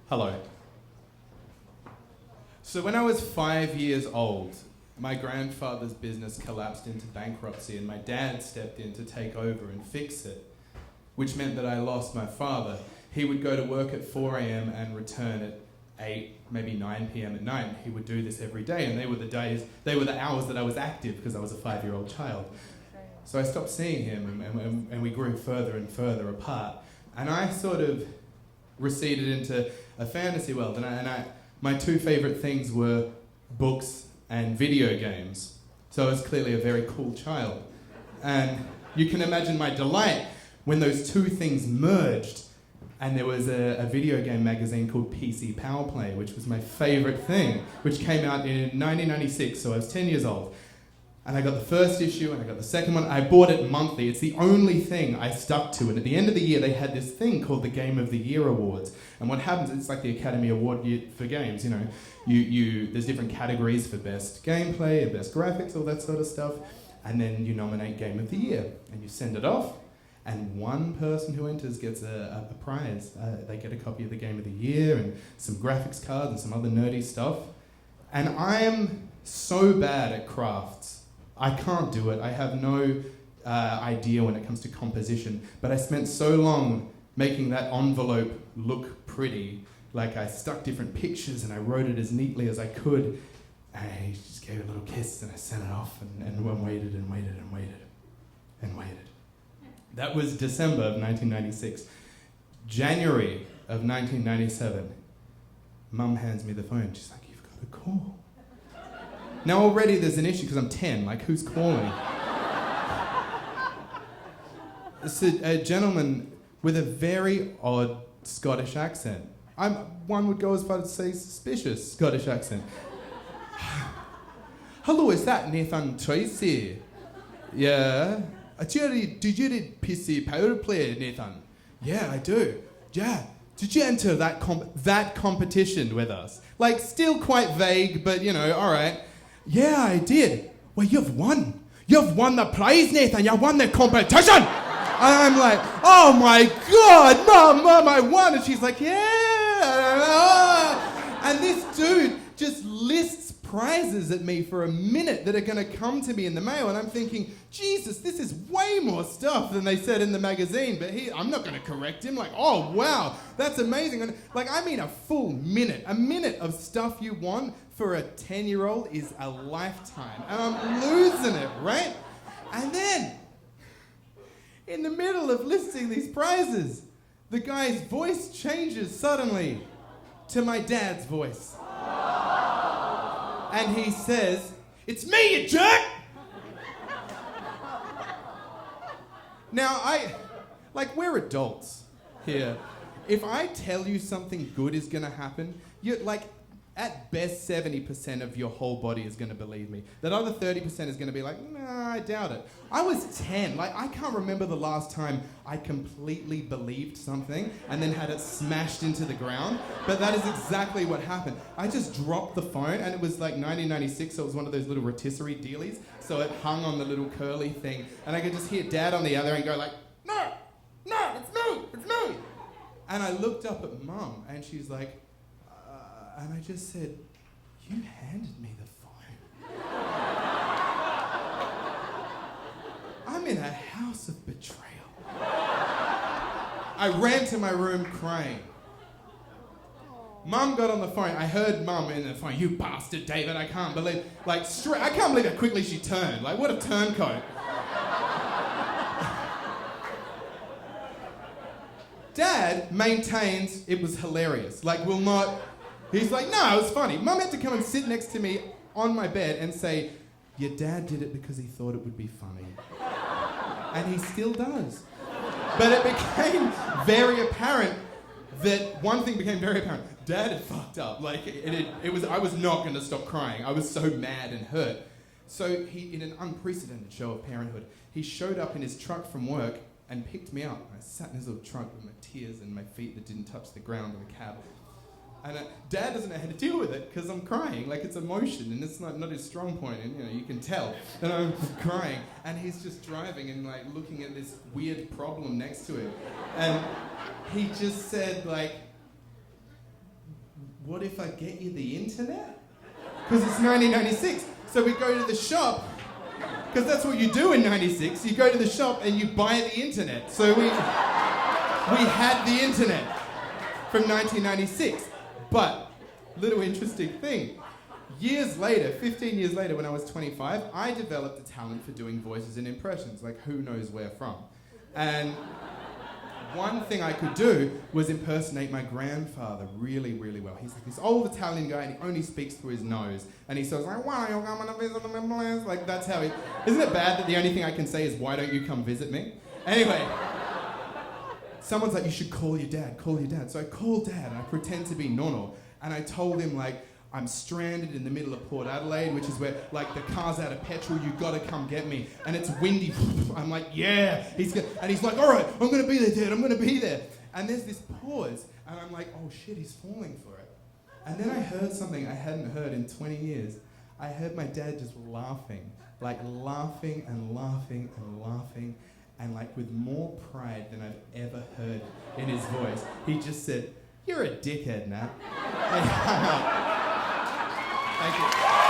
Hello. So when I was 5 years old, my grandfather's business collapsed into bankruptcy and my dad stepped in to take over and fix it, which meant that I lost my father. He would go to work at 4 a.m. and return at 8, maybe 9 p.m. at night. He would do this every day, and they were the hours that I was active because I was a 5-year-old child. So I stopped seeing him and we grew further and further apart. And I sort of receded into a fantasy world, and my two favourite things were books and video games. So I was clearly a very cool child. And you can imagine my delight when those two things merged, and there was a video game magazine called PC Power Play, which was my favourite thing, which came out in 1996, so I was 10 years old. And I got the first issue, and I got the second one. I bought it monthly. It's the only thing I stuck to. And at the end of the year, they had this thing called the Game of the Year Awards. And what happens, it's like the Academy Award for games, you know. There's different categories for best gameplay, and best graphics, all that sort of stuff. And then you nominate Game of the Year. And you send it off, and one person who enters gets a prize. They get a copy of the Game of the Year and some graphics cards and some other nerdy stuff. And I am so bad at crafts. I can't do it. I have no idea when it comes to composition, but I spent so long making that envelope look pretty. Like I stuck different pictures and I wrote it as neatly as I could. And I just gave it a little kiss and I sent it off and waited and waited and waited and waited. That was December of 1996. January of 1997, Mum hands me the phone. She's like, "You've got a call." Now already there's an issue because I'm 10, like who's calling? It's a gentleman with a very odd Scottish accent. One would go as far as to say suspicious Scottish accent. "Hello, is that Nathan Troisi?" "Yeah." Did you read PC Power Play, Nathan?" "Yeah, I do." "Yeah. Did you enter that competition with us?" Like, still quite vague, but you know, all right. "Yeah, I did." "Well, you've won. You've won the prize, Nathan. You won the competition." And I'm like, "Oh my God, Mum, I won." And she's like, "Yeah." And this dude just lists prizes at me for a minute that are going to come to me in the mail. And I'm thinking, Jesus, this is way more stuff than they said in the magazine. But I'm not going to correct him. Like, oh, wow, that's amazing. And like, I mean a full minute. A minute of stuff you want for a 10-year-old is a lifetime. And I'm losing it, right? And then, in the middle of listing these prizes, the guy's voice changes suddenly to my dad's voice. And he says, "It's me, you jerk!" Now, we're adults here. If I tell you something good is gonna happen, you're like, at best 70% of your whole body is going to believe me. That other 30% is going to be like, "Nah, I doubt it." I was 10. Like, I can't remember the last time I completely believed something and then had it smashed into the ground. But that is exactly what happened. I just dropped the phone, and it was like 1996, so it was one of those little rotisserie dealies. So it hung on the little curly thing. And I could just hear Dad on the other end go like, "No, it's me. And I looked up at Mum, and she's like, and I just said, "You handed me the phone." I'm in a house of betrayal. I ran to my room crying. Mum got on the phone. I heard Mum in the phone, "You bastard, David, I can't believe," I can't believe how quickly she turned. Like, what a turncoat. Dad maintains it was hilarious. Like, will not... He's like, "No, it was funny." Mum had to come and sit next to me on my bed and say, "Your dad did it because he thought it would be funny." And he still does. But it became very apparent that one thing became very apparent. Dad had fucked up. Like, I was not going to stop crying. I was so mad and hurt. So he, in an unprecedented show of parenthood, he showed up in his truck from work and picked me up. I sat in his little truck with my tears and my feet that didn't touch the ground in the cab. And Dad doesn't know how to deal with it because I'm crying. Like, it's emotion, and it's not his strong point, and you can tell. And I'm crying, and he's just driving and like looking at this weird problem next to him. And he just said like, what if I get you the internet? Because it's 1996. So we go to the shop, because that's what you do in 96. You go to the shop and you buy the internet. So we had the internet from 1996. But, little interesting thing, years later, 15 years later, when I was 25, I developed a talent for doing voices and impressions, like who knows where from. And one thing I could do was impersonate my grandfather really, really well. He's like this old Italian guy and he only speaks through his nose. And he says like, why don't you come and visit me? Like that's how he... Isn't it bad that the only thing I can say is, why don't you come visit me? Anyway, someone's like, you should call your dad, call your dad. So I call Dad and I pretend to be Nono. And I told him like, I'm stranded in the middle of Port Adelaide, which is where, like, the car's out of petrol, you gotta come get me. And it's windy. I'm like, yeah. And he's like, all right, I'm gonna be there, Dad, I'm gonna be there. And there's this pause, and I'm like, oh shit, he's falling for it. And then I heard something I hadn't heard in 20 years. I heard my dad just laughing, like laughing and laughing and laughing, and like with more pride than I've ever heard in his voice. He just said, you're a dickhead, Nat. And hung up. Thank you.